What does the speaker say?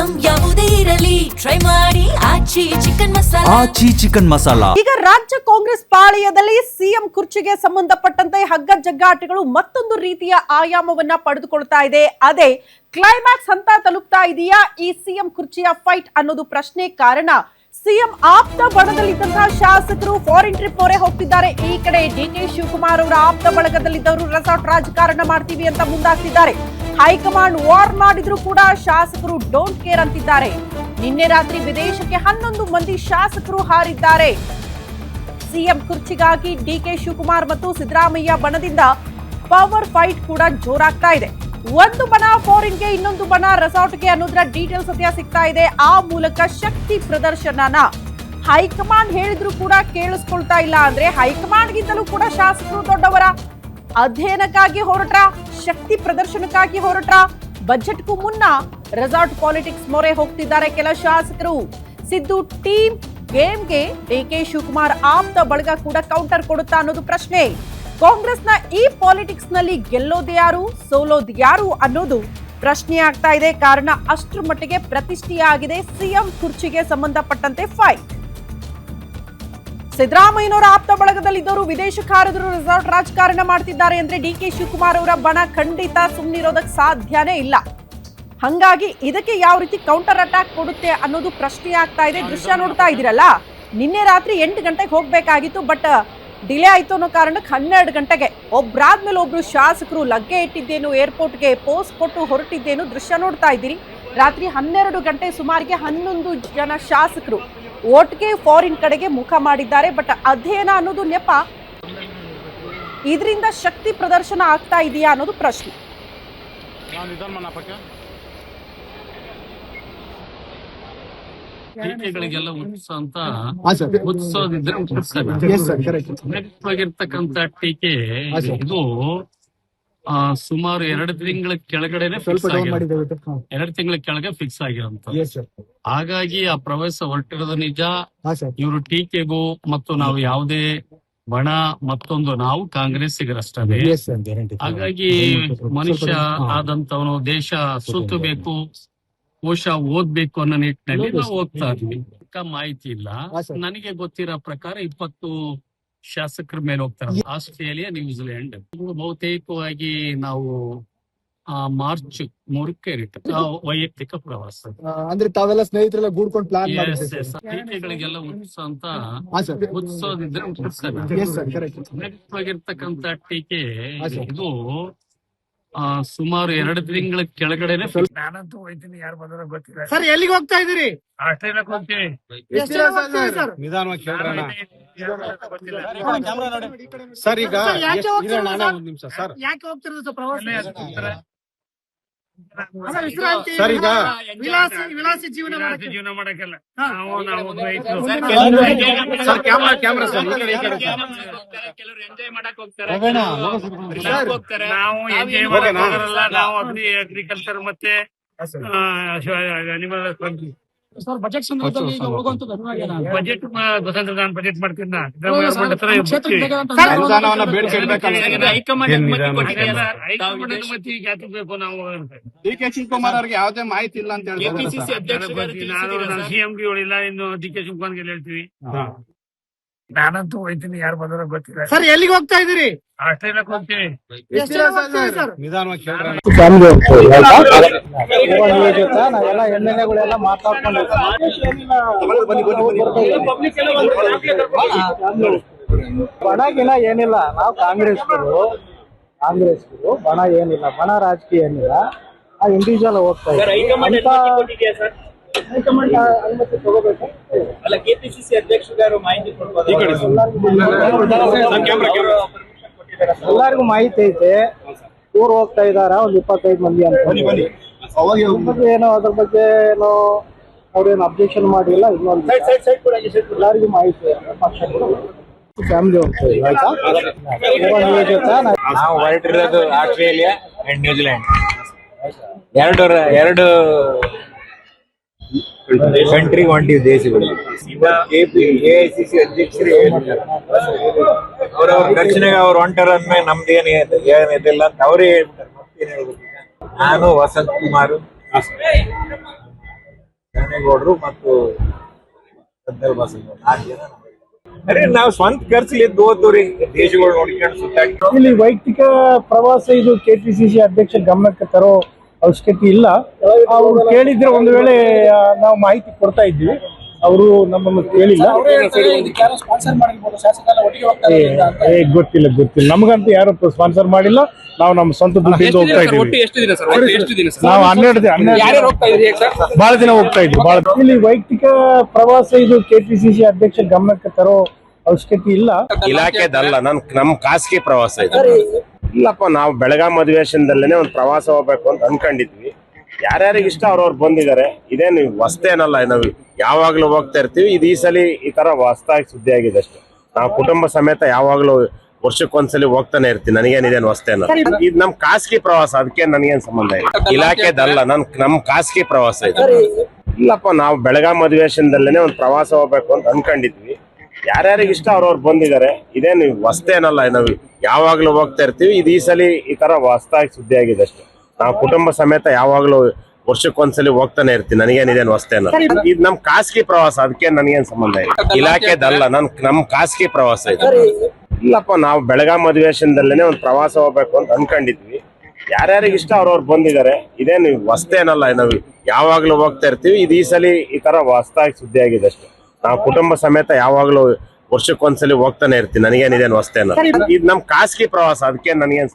Item ಯಾವುದೇ ಇರಲಿ try ಮಾಡಿ ಆಚಿ ಚಿಕನ್ ಮಸಾಲಾ. ಈಗ ರಾಜ್ಯ ಕಾಂಗ್ರೆಸ್ ಪಾಳೆಯದಲ್ಲಿ ಸಿಎಂ ಕುರ್ಚಿಗೆ ಸಂಬಂಧಪಟ್ಟಂತೆ ಹಗ್ಗ ಜಗ್ಗಾಟಗಳು ಮತ್ತೊಂದು ರೀತಿಯ ಆಯಾಮವನ್ನ ಪಡೆದುಕೊಳ್ತಾ ಇದೆ. ಅದೇ ಕ್ಲೈಮ್ಯಾಕ್ಸ್ ಹಂತ ತಲುಪ್ತಾ ಇದೆಯಾ ಈ ಸಿಎಂ ಕುರ್ಚಿಯ ಫೈಟ್ ಅನ್ನೋದು ಪ್ರಶ್ನೆ. ಕಾರಣ ಸಿಎಂ ಆಪ್ತ ಬಣದಲ್ಲಿದ್ದಂತಹ ಶಾಸಕರು ಫಾರಿನ್ ಟ್ರಿಪ್ ಮೊರೆ ಹೋಗ್ತಿದ್ದಾರೆ. ಈ ಕಡೆ ಡಿಕೆ ಶಿವಕುಮಾರ್ ಅವರ ಆಪ್ತ ಬಳಗದಲ್ಲಿದ್ದವರು ರೆಸಾರ್ಟ್ ರಾಜಕಾರಣ ಮಾಡ್ತೀವಿ ಅಂತ ಮುಂದಾಗ್ತಿದ್ದಾರೆ. ಹೈಕಮಾಂಡ್ ವಾರ್ ಮಾಡಿದ್ರು ಕೂಡ ಶಾಸಕರು ಡೋಂಟ್ ಕೇರ್ ಅಂತಿದ್ದಾರೆ. ನಿನ್ನೆ ರಾತ್ರಿ ವಿದೇಶಕ್ಕೆ 11 ಮಂದಿ ಶಾಸಕರು ಹಾರಿದ್ದಾರೆ. ಸಿಎಂ ಕುರ್ಚಿಗಾಗಿ ಡಿಕೆ ಶಿವಕುಮಾರ್ ಮತ್ತು ಸಿದ್ದರಾಮಯ್ಯ ಬಣದಿಂದ ಪವರ್ ಫೈಟ್ ಕೂಡ ಜೋರಾಗ್ತಾ ಇದೆ. ಒಂದು ಬಣ ಫಾರಿನ್ಗೆ, ಇನ್ನೊಂದು ಬಣ ರೆಸಾರ್ಟ್ಗೆ ಅನ್ನೋದರ ಡೀಟೇಲ್ಸ್ ಸದ್ಯ ಸಿಗ್ತಾ ಇದೆ. ಆ ಮೂಲಕ ಶಕ್ತಿ ಪ್ರದರ್ಶನನ ಹೈಕಮಾಂಡ್ ಹೇಳಿದ್ರು ಕೂಡ ಕೇಳಿಸ್ಕೊಳ್ತಾ ಇಲ್ಲ. ಅಂದ್ರೆ ಹೈಕಮಾಂಡ್ಗಿಂತಲೂ ಕೂಡ ಶಾಸಕರು ದೊಡ್ಡವರ ಅಧ್ಯಯನಕ್ಕಾಗಿ ಹೊರಟ್ರ, ಶಕ್ತಿ ಪ್ರದರ್ಶನಕ್ಕಾಗಿ ಹೊರಟ್ರ. ಬಜೆಟ್ಗೂ ಮುನ್ನ ರೆಸಾರ್ಟ್ ಪಾಲಿಟಿಕ್ಸ್ ಮೊರೆ ಹೋಗ್ತಿದ್ದಾರೆ ಕೆಲ ಶಾಸಕರು. ಸಿದ್ದು ಟೀಮ್ ಗೇಮ್ಗೆ ಡಿಕೆ ಶಿವಕುಮಾರ್ ಆಪ್ತ ಬಳಗ ಕೂಡ ಕೌಂಟರ್ ಕೊಡುತ್ತಾ ಅನ್ನೋದು ಪ್ರಶ್ನೆ. ಕಾಂಗ್ರೆಸ್ನ ಈ ಪಾಲಿಟಿಕ್ಸ್ ನಲ್ಲಿ ಗೆಲ್ಲೋದು ಯಾರು, ಸೋಲೋದು ಯಾರು ಅನ್ನೋದು ಪ್ರಶ್ನೆ ಆಗ್ತಾ ಇದೆ. ಕಾರಣ ಅಷ್ಟರ ಮಟ್ಟಿಗೆ ಪ್ರತಿಷ್ಠೆಯಾಗಿದೆ ಸಿಎಂ ಕುರ್ಚಿಗೆ ಸಂಬಂಧಪಟ್ಟಂತೆ ಫೈಟ್. ಸಿದ್ದರಾಮಯ್ಯನವರ ಆಪ್ತ ಬಳಗದಲ್ಲಿದ್ದವರು ವಿದೇಶಕ್ಕೆ ಹಾರಿದ್ರು, ರೆಸಾರ್ಟ್ ರಾಜಕಾರಣ ಮಾಡ್ತಿದ್ದಾರೆ ಅಂದ್ರೆ ಡಿಕೆ ಶಿವಕುಮಾರ್ ಅವರ ಬಣ ಖಂಡಿತ ಸುಮ್ಮನಿರೋದಕ್ಕೆ ಸಾಧ್ಯನೇ ಇಲ್ಲ. ಹಂಗಾಗಿ ಇದಕ್ಕೆ ಯಾವ ರೀತಿ ಕೌಂಟರ್ ಅಟ್ಯಾಕ್ ಕೊಡುತ್ತೆ ಅನ್ನೋದು ಪ್ರಶ್ನೆ ಆಗ್ತಾ ಇದೆ. ದೃಶ್ಯ ನೋಡ್ತಾ ಇದ್ದೀರಲ್ಲ, ನಿನ್ನೆ ರಾತ್ರಿ 8 ಗಂಟೆಗೆ ಹೋಗ್ಬೇಕಾಗಿತ್ತು, ಬಟ್ ಡಿಲೇ ಆಯ್ತು ಅನ್ನೋ ಕಾರಣಕ್ಕೆ 12 ಗಂಟೆಗೆ ಒಬ್ರಾದ್ಮೇಲೆ ಒಬ್ರು ಶಾಸಕರು ಲಗ್ಗೆ ಇಟ್ಟಿದ್ದೇನು, ಏರ್ಪೋರ್ಟ್ಗೆ ಪೋಸ್ಟ್ ಕೊಟ್ಟು ಹೊರಟಿದ್ದೇನು ದೃಶ್ಯ ನೋಡ್ತಾ ಇದ್ದೀರಿ. ರಾತ್ರಿ 12 ಗಂಟೆ ಸುಮಾರಿಗೆ 11 ಜನ ಶಾಸಕರು ಒಟ್ಟಿಗೆ ಫಾರಿನ್ ಕಡೆಗೆ ಮುಖ ಮಾಡಿದ್ದಾರೆ. ಬಟ್ ಅಧ್ಯಯನ ಅನ್ನೋದು ನೆಪ. ಇದರಿಂದ ಶಕ್ತಿ ಪ್ರದರ್ಶನ ಆಗ್ತಾ ಇದೆಯಾ ಅನ್ನೋದು ಪ್ರಶ್ನೆ. ಟೀಕೆಗಳಿಗೆಲ್ಲ ಉತ್ಸಂತ ಉತ್ಸವದಿದ್ರೆ ಆಗಿರ್ತಕ್ಕಂಥ ಟೀಕೆ ಇದು ಸುಮಾರು 2 ತಿಂಗಳ ಕೆಳಗಡೆನೆ ಫಿಕ್ಸ್ ಆಗಿರುತ್ತೆ. 2 ತಿಂಗಳ ಕೆಳಗೆ ಫಿಕ್ಸ್ ಆಗಿರಂತ. ಹಾಗಾಗಿ ಆ ಪ್ರವಾಸ ಹೊರಟಿರೋದು ನಿಜ. ಇವರು ಟೀಕೆಗೂ ಮತ್ತು ನಾವು ಯಾವುದೇ ಬಣ ಮತ್ತೊಂದು ನಾವು ಕಾಂಗ್ರೆಸ್ಸಿಗರಷ್ಟೇ. ಹಾಗಾಗಿ ಮನುಷ್ಯ ಆದಂತವನು ದೇಶ ಸುತ್ತಬೇಕು, ಕೋಶ ಓದ್ಬೇಕು ಅನ್ನೋ ನಿಟ್ಟಿನಲ್ಲಿ ನಾವು ಹೋಗ್ತಾ ಇದ್ವಿ. ಮಾಹಿತಿ ಇಲ್ಲ. ನನಗೆ ಗೊತ್ತಿರೋ ಪ್ರಕಾರ 20 ಶಾಸಕರ ಮೇಲೆ ಹೋಗ್ತಾರೆ. ಆಸ್ಟ್ರೇಲಿಯಾ, ನ್ಯೂಜಿಲೆಂಡ್ ಬಹುತೇಕವಾಗಿ ನಾವು ಮಾರ್ಚ್ 3ಕ್ಕೆ ವೈಯಕ್ತಿಕ ಪ್ರವಾಸ. ಅಂದ್ರೆ ತಾವೆಲ್ಲ ಸ್ನೇಹಿತರೆಲ್ಲ ಗೂಡ್ಕೊಂಡು ಪ್ಲಾನ್ ಟೀಕೆಗಳಿಗೆಲ್ಲ ಉತ್ಸಂತ ಉತ್ಸವದಿದ್ರೆ ಆಗಿರ್ತಕ್ಕಂಥ ಟೀಕೆ ಇದು ಸುಮಾರು 2 ತಿಂಗಳ ಕೆಳಗಡೆನೆ. ನಾನಂತೂ ಹೋಯ್ತೀನಿ, ಯಾರು ಬಂದ್ರೆ ಗೊತ್ತಿಲ್ಲ. ಸರ್ ಎಲ್ಲಿಗೆ ಹೋಗ್ತಾ ಇದೀರಿ? ಆಸ್ಟ್ರೇಲಿಯಾಕ್ಕೆ ಹೋಗ್ತೀವಿ. ನಿಧಾನವಾಗಿ ಕೇಳ್ರಣ ಸರ್. ಈಗ ಒಂದ್ ನಿಮಿಷ ಸರ್, ಯಾಕೆ ಹೋಗ್ತಿರೋದು ಪ್ರವಾಸ? ಸರ್ ಈಗ ವಿಲಾಸಿ ಜೀವನ ಮಾಡಕ್ಕೆಲ್ಲ ಸರ್ ಕ್ಯಾಮ್ರಾ ಸರ್ ಕೆಲವರು ಎಂಜಾಯ್ ಮಾಡಕ್ ಹೋಗ್ತಾರೆ. ನಾವು ಎಂಜಾಯ್ ಮಾಡಲ್ಲ. ನಾವು ಅಗ್ರಿಕಲ್ಚರ್ ಮತ್ತೆ ಅನಿಮಲ್ ಬಜೆಟ್ ನಾನು ಬಜೆಟ್ ಮಾಡ್ತೀನಿ. ಬೇಕು ನಾವು. ಡಿಕೆ ಶಿವಕುಮಾರ್ ಅವ್ರಿಗೆ ಯಾವುದೇ ಮಾಹಿತಿ ಇಲ್ಲ ಅಂತ ಹೇಳಿ ನಾನು ಸಿಎಂಗೆ ಹೇಳಿಲ್ಲ, ಇನ್ನು ಡಿಕೆ ಶಿವಕುಮಾರ್ಗೆ ಹೇಳ್ತೀವಿ. ನಾನಂತೂ ಹೋಯ್ತೀನಿ, ಯಾರು ಬಂದ್ರೆ ಗೊತ್ತಿಲ್ಲ. ಸರ್ ಎಲ್ಲಿಗೆ ಹೋಗ್ತಾ ಇದೀರಿ? ಆಸ್ಟ್ರೇಲಿಯಾಕ್ಕೆ ಹೋಗ್ತೀವಿ. ನಿಧಾನವಾಗಿ ಕೇಳ್ರಣ. ನಾವೆಲ್ಲ ಎಮ್ಎಲ್ಎಗಳೆಲ್ಲ ಬಣಗಿನ ಏನಿಲ್ಲ. ನಾವು ಕಾಂಗ್ರೆಸ್ಗಳು ಬಣ ಏನಿಲ್ಲ, ಬಣ ರಾಜಕೀಯ ಏನಿಲ್ಲ. ನಾವು ಇಂಡಿವಿಜುವಲ್ ಹೋಗ್ತಾ ಇದ್ದೀವಿ. ಅನುಮತಿ ತಗೋಬೇಕು. ಅಲ್ಲ, ಕೆಪಿಸಿಸಿ ಅಧ್ಯಕ್ಷರು ಮಾಹಿತಿ ಎಲ್ಲರಿಗೂ ಮಾಹಿತಿ ಐತೆ. ಊರ್ ಹೋಗ್ತಾ ಇದಾರ ಒಂದ್ 25 ಮಂದಿ ಅಂತ. ಏನೋ ಅದ್ರ ಬಗ್ಗೆ ಏನೋ ಅವ್ರೇನು ಅಬ್ಜೆಕ್ಷನ್ ಮಾಡಿಲ್ಲ. ಇನ್ನೊಂದು ಎಲ್ಲರಿಗೂ ಮಾಹಿತಿ ಫ್ಯಾಮಿಲಿ ಹೋಗ್ತಾ ಇದೆ. ಆಯ್ತಾ? ನಾವು ಹೊರಟಿರೋದು ಆಸ್ಟ್ರೇಲಿಯಾ ಅಂಡ್ ನ್ಯೂಜಿಲೆಂಡ್. ಎರಡು ಕಂಟ್ರಿಗೆ ಹೊಂಟಿವಿ ದೇಶಗಳು. ಎಐಸಿಸಿ ಅಧ್ಯಕ್ಷರು ಅವ್ರವ್ರ ಖರ್ಚಿನಾಗ ಅವ್ರು ಹೊಂಟಾರ ಅಂದ್ಮೇಲೆ ನಮ್ದು ಏನಿದಿಲ್ಲ ಅಂತ ಅವರೇ ಹೇಳ್ಬಿಟ್ಟಾರೆ. ನಾನು ವಸಂತ್ ಕುಮಾರ್ ರಾಮೇಗೌಡರು ಮತ್ತು ಗದ್ದಲ್ ಬಸವರಾಜ್ 4 ಜನ ಅರೆ ನಾವು ಸ್ವಂತ ಖರ್ಚಲ್ಲಿ ಹೋದ್ರಿ ದೇಶಗಳು ನೋಡ್ಕೊಂಡು ಸುತ್ತಾಡಿ. ಇಲ್ಲಿ ವೈಯಕ್ತಿಕ ಪ್ರವಾಸ ಇದು ಕೆಪಿಸಿಸಿ ಅಧ್ಯಕ್ಷ ಗಮನಕ್ಕೆ ತರೋ ಅವಶ್ಯಕತೆ ಇಲ್ಲ. ಅವ್ರು ಕೇಳಿದ್ರೆ ಒಂದು ವೇಳೆ ನಾವು ಮಾಹಿತಿ ಕೊಡ್ತಾ ಇದ್ವಿ, ಅವರು ನಮ್ಮನ್ನು ಕೇಳಿಲ್ಲ. ಗೊತ್ತಿಲ್ಲ ನಮಗಂತೂ ಯಾರು ಸ್ಪಾನ್ಸರ್ ಮಾಡಿಲ್ಲ. ನಾವು ನಮ್ಮ ಸ್ವಂತ ದುಡ್ಡಿಂದ ಹೋಗ್ತಾ ಇದ್ದೀವಿ. ನಾವು 12 ಬಹಳ ದಿನ ಹೋಗ್ತಾ ಇದ್ವಿ. ಇಲ್ಲಿ ವೈಯಕ್ತಿಕ ಪ್ರವಾಸ ಇದು ಕೆಪಿಸಿಸಿ ಅಧ್ಯಕ್ಷ ಗಮನಕ್ಕೆ ತರೋ ಅವಶ್ಯಕತೆ ಇಲ್ಲ. ಇಲಾಖೆದಲ್ಲ, ನಮ್ ಖಾಸಗಿ ಪ್ರವಾಸ ಇದೆ. ಇಲ್ಲಪ್ಪ, ನಾವು ಬೆಳಗಾಂ ಅಧಿವೇಶನದಲ್ಲೇನೆ ಒಂದು ಪ್ರವಾಸ ಹೋಗ್ಬೇಕು ಅಂತ ಅನ್ಕೊಂಡಿದ್ವಿ. ಯಾರ್ಯಾರಿಗೆ ಇಷ್ಟ ಅವ್ರವ್ರು ಬಂದಿದ್ದಾರೆ. ಇದೇನು ಹೊಸ್ತೇನಲ್ಲ, ನಾವು ಯಾವಾಗ್ಲೂ ಹೋಗ್ತಾ ಇರ್ತೀವಿ. ಇದು ಈ ಸಲ ಈ ತರ ಹೊಸ್ತಾಗಿ ಸುದ್ದಿ ಆಗಿದೆ ಅಷ್ಟೇ. ನಾವು ಕುಟುಂಬ ಸಮೇತ ಯಾವಾಗ್ಲೂ ವರ್ಷಕ್ಕೊಂದ್ಸಲಿ ಹೋಗ್ತಾನೆ ಇರ್ತೀನಿ. ನನಗೇನಿದೇನು ಹೊಸ್ತೇನಲ್ಲ. ಇದು ನಮ್ ಖಾಸಗಿ ಪ್ರವಾಸ, ಅದಕ್ಕೆ ನನಗೇನ್ ಸಂಬಂಧ ಇಲ್ಲ. ಇಲಾಖೆದಲ್ಲ, ನಮ್ ಖಾಸಗಿ ಪ್ರವಾಸ ಇದೆ. ಇಲ್ಲಪ್ಪ, ನಾವು ಬೆಳಗಾಂ ಅಧಿವೇಶನದಲ್ಲೇನೆ ಒಂದು ಪ್ರವಾಸ ಹೋಗ್ಬೇಕು ಅಂತ ಅನ್ಕೊಂಡಿದ್ವಿ. ಯಾರ್ಯಾರಿಗೆ ಇಷ್ಟ ಅವ್ರವ್ರು ಬಂದಿದ್ದಾರೆ. ಇದೇನು ಹೊಸ್ತೇನಲ್ಲ, ನಾವು ಯಾವಾಗ್ಲೂ ಹೋಗ್ತಾ ಇರ್ತೀವಿ. ಇದು ಈ ಸಲ ಈ ತರ ಹೊಸ್ತಾಗಿ ಸುದ್ದಿ ಆಗಿದೆ ಅಷ್ಟೇ. ನಾವು ಕುಟುಂಬ ಸಮೇತ ಯಾವಾಗ್ಲೂ ವರ್ಷಕ್ಕೊಂದ್ಸಲಿ ಹೋಗ್ತಾನೆ ಇರ್ತೀನಿ. ನನಗೇನಿದೇನು ಹೊಸ್ತೇನಲ್ಲ. ಇದು ನಮ್ ಖಾಸಗಿ ಪ್ರವಾಸ, ಅದಕ್ಕೆ ನನಗೇನ್ ಸಂಬಂಧ ಇಲ್ಲ. ಇಲಾಖೆದಲ್ಲ, ನಮ್ ಖಾಸಗಿ ಪ್ರವಾಸ ಇದೆ. ಇಲ್ಲಪ್ಪ, ನಾವು ಬೆಳಗಾಂ ಅಧಿವೇಶನದಲ್ಲೇನೆ ಒಂದು ಪ್ರವಾಸ ಹೋಗ್ಬೇಕು ಅಂತ ಅನ್ಕೊಂಡಿದ್ವಿ. ಯಾರ್ಯಾರಿಗೆ ಇಷ್ಟ ಅವ್ರವ್ರು ಬಂದಿದ್ದಾರೆ. ಇದೇನು ಹೊಸ್ತೇನಲ್ಲ, ನಾವು ಯಾವಾಗ್ಲೂ ಹೋಗ್ತಾ ಇರ್ತೀವಿ. ಇದು ಈ ಸಲ ಈ ತರ ಹೊಸ್ತಾಗಿ ಸುದ್ದಿ ಆಗಿದೆ ಅಷ್ಟೇ. ನಾವು ಕುಟುಂಬ ಸಮೇತ ಯಾವಾಗ್ಲೂ ವರ್ಷಕ್ಕೊಂದ್ಸಲಿ ಹೋಗ್ತಾನೆ ಇರ್ತೀನಿ. ನನಗೇನಿದೇನು ಹೊಸ್ತೇನಲ್ಲ. ಇದು ನಮ್ ಖಾಸಗಿ ಪ್ರವಾಸ, ಅದಕ್ಕೆ ನನಗೇನ್